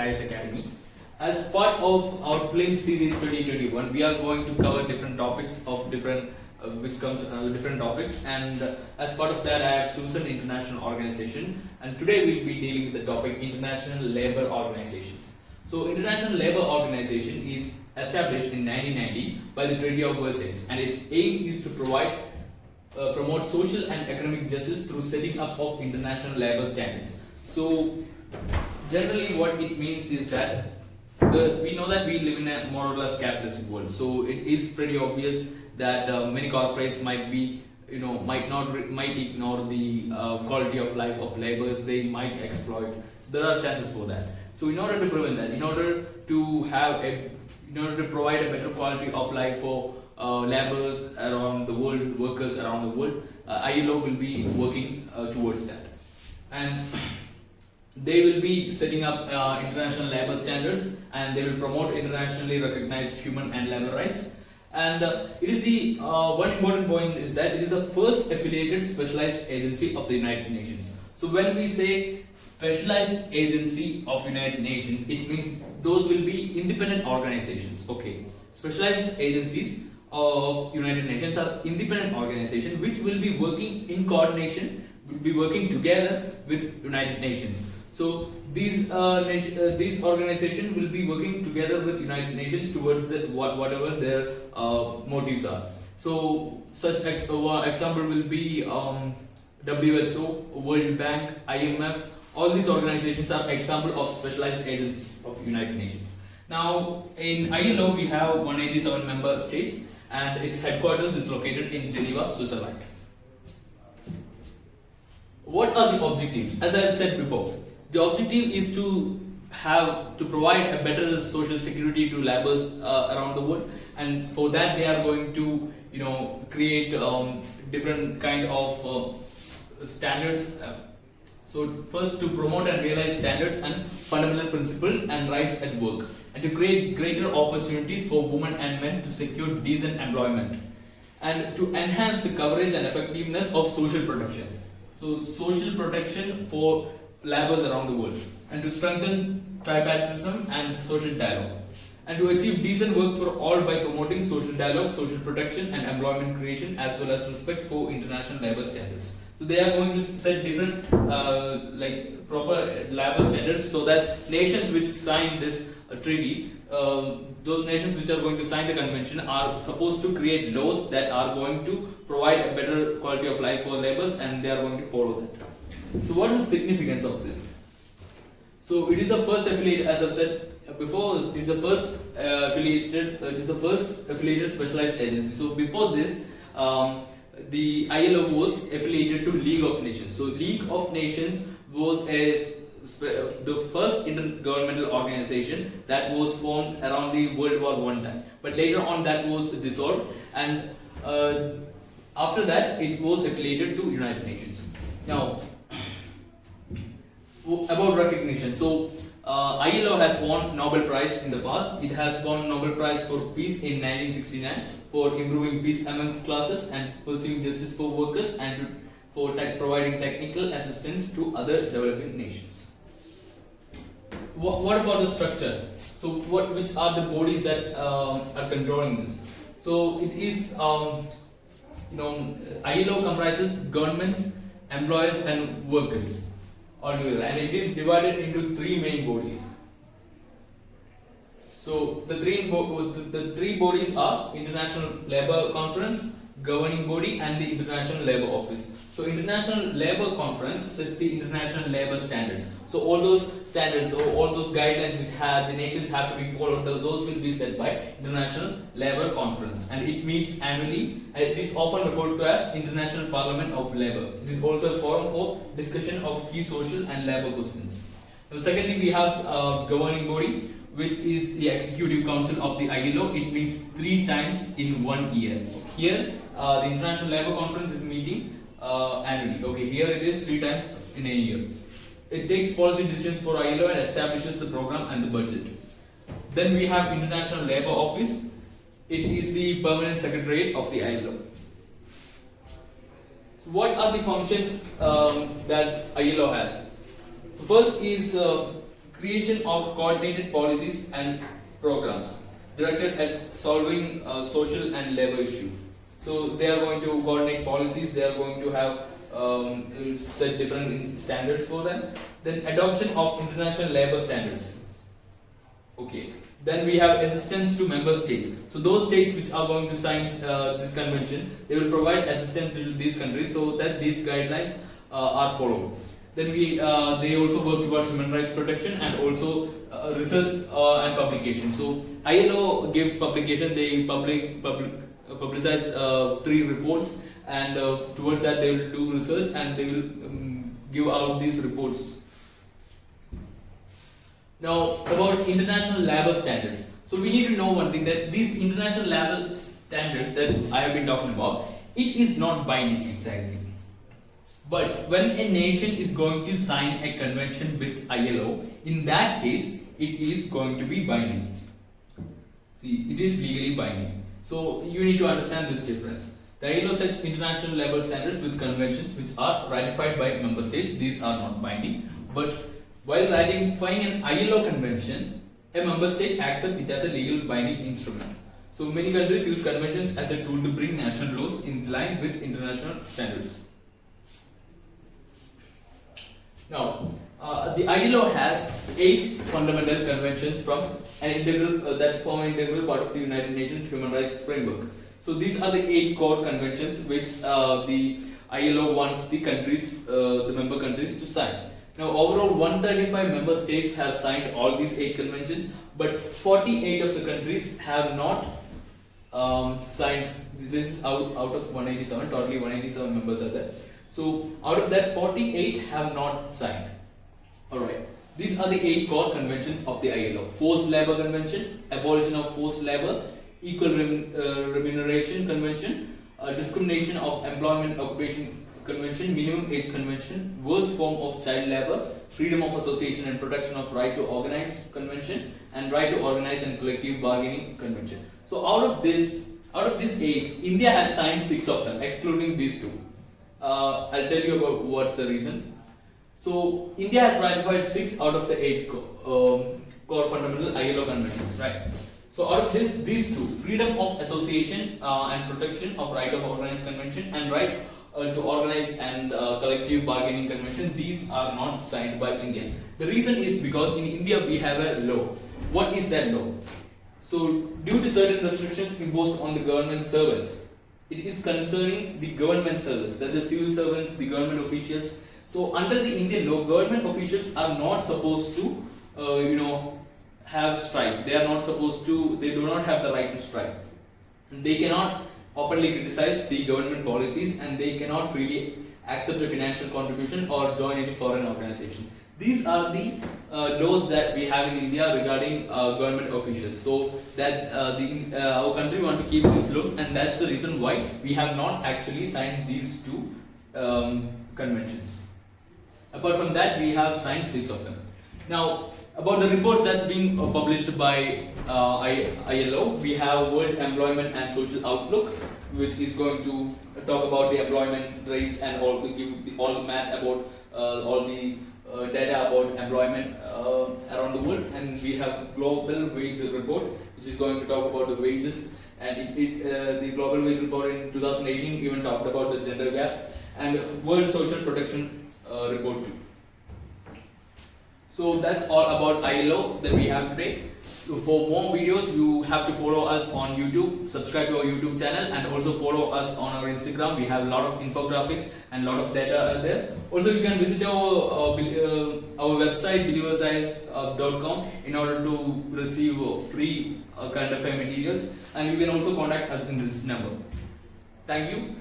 IAS Academy. As part of our film series 2021, we are going to cover different topics of different different topics, and as part of that I have chosen international organization, and today we'll be dealing with the topic international labor organizations. So international labor organization is established in 1990 by the Treaty of Versailles, and its aim is to promote social and economic justice through setting up of international labor standards. So generally what it means is that we know that we live in a more or less capitalistic world, so it is pretty obvious that many corporates might ignore the quality of life of laborers. They might exploit. So there are chances for that. So in order to prevent that, in order to provide a better quality of life for laborers around the world, workers around the world, ILO will be working towards that, and they will be setting up international labor standards, and they will promote internationally recognized human and labor rights. And it is the one important point is that it is the first affiliated specialized agency of the United Nations. So when we say specialized agency of United Nations, it means those will be independent organizations. Okay, specialized agencies of United Nations are independent organizations which will be working in coordination, will be working together with United Nations. So these organizations will be working together with United Nations towards whatever their motives are. So such example will be WHO, World Bank, IMF. All these organizations are example of specialized agency of United Nations. Now in ILO we have 187 member states, and its headquarters is located in Geneva, Switzerland. What are the objectives? As I have said before, the objective is to provide a better social security to laborers around the world, and for that they are going to create different kind of standards. So first, to promote and realize standards and fundamental principles and rights at work, and to create greater opportunities for women and men to secure decent employment, and to enhance the coverage and effectiveness of social protection. So social protection for laborers around the world, and to strengthen tripartism and social dialogue, and to achieve decent work for all by promoting social dialogue, social protection and employment creation, as well as respect for international labor standards. So they are going to set different proper labor standards, so that nations which sign this treaty, those nations which are going to sign the convention, are supposed to create laws that are going to provide a better quality of life for laborers, and they are going to follow that. So what is the significance of this? So it is the first affiliate, as I've said before, it is the first affiliated specialized agency. So before this, the ILO was affiliated to League of Nations. So League of Nations was the first intergovernmental organization that was formed around the World War I time. But later on that was dissolved, and after that it was affiliated to United Nations. Now, about recognition. So ILO has won Nobel Prize in the past. It has won Nobel Prize for Peace in 1969 for improving peace amongst classes and pursuing justice for workers, and for providing technical assistance to other developing nations. What about the structure? So which are the bodies that are controlling this? So it is ILO comprises governments, employers and workers altogether, and it is divided into three main bodies. So the three bodies are International Labour Conference, Governing Body, and the International Labour Office. So International Labour Conference sets the international labour standards. So all those standards or all those guidelines which the nations have to be followed, those will be set by International Labour Conference, and it meets annually, and it is often referred to as International Parliament of Labour. It is also a forum for discussion of key social and labour questions. Now, secondly, we have Governing Body, which is the Executive Council of the ILO. It meets 3 times in 1 year. Here, the International Labour Conference is meeting annually. Okay, here it is 3 times in a year. It takes policy decisions for ILO and establishes the program and the budget. Then we have International Labour Office. It is the permanent secretariat of the ILO. So what are the functions that ILO has? So first is creation of coordinated policies and programs directed at solving social and labor issue. So they are going to coordinate policies, they are going to have set different standards for them. Then adoption of international labor standards. Okay. Then we have assistance to member states. So those states which are going to sign this convention, they will provide assistance to these countries so that these guidelines are followed. Then they also work towards human rights protection and also research and publication. So ILO gives publication, they publicize 3 reports, and towards that they will do research and they will give out these reports. Now about international labor standards. So we need to know one thing, that these international labor standards that I have been talking about, it is not binding exactly. But when a nation is going to sign a convention with ILO, in that case it is going to be binding. See, it is legally binding. So you need to understand this difference. The ILO sets international labor standards with conventions which are ratified by member states. These are not binding. But while ratifying an ILO convention, a member state accepts it as a legal binding instrument. So many countries use conventions as a tool to bring national laws in line with international standards. Now, the ILO has 8 fundamental conventions from that form an integral part of the United Nations Human Rights Framework. So these are the 8 core conventions which the ILO wants the member countries to sign. Now, overall 135 member states have signed all these 8 conventions, but 48 of the countries have not signed. This is out of 187, totally 187 members are there. So out of that, 48 have not signed. Alright, these are the 8 core conventions of the ILO. Forced Labor Convention, Abolition of Forced Labor, Equal Remuneration Convention, Discrimination of Employment Occupation Convention, Minimum Age Convention, Worst Form of Child Labor, Freedom of Association and Protection of Right to Organize Convention, and Right to Organize and Collective Bargaining Convention. So out of these 8, India has signed 6 of them, excluding these 2. I'll tell you about what's the reason. So India has ratified 6 out of the 8 core fundamental ILO conventions, right? So out of these 2, Freedom of Association and Protection of Right of Organized Convention and Right to Organize and Collective Bargaining Convention, these are not signed by India. The reason is because in India we have a law. What is that law? So due to certain restrictions imposed on the government servants, it is concerning the government servants, that the civil servants, the government officials. So under the Indian law, government officials are not supposed to, have strike. They are not supposed to. They do not have the right to strike. They cannot openly criticize the government policies, and they cannot freely accept a financial contribution or join any foreign organization. These are the laws that we have in India regarding government officials. So that our country want to keep these laws, and that's the reason why we have not actually signed these 2 conventions. Apart from that, we have signed 6 of them. Now, about the reports that's being published by ILO, we have World Employment and Social Outlook, which is going to talk about the employment rates and give all the math about all the data about employment around the world. And we have Global Wage Report, which is going to talk about the wages, and the Global Wage Report in 2018 even talked about the gender gap, and World Social Protection Report too. So that's all about ILO that we have today. So for more videos, you have to follow us on YouTube, subscribe to our YouTube channel, and also follow us on our Instagram. We have a lot of infographics and a lot of data there. Also, you can visit our website believersize.com in order to receive free current affair materials, and you can also contact us in this number. Thank you.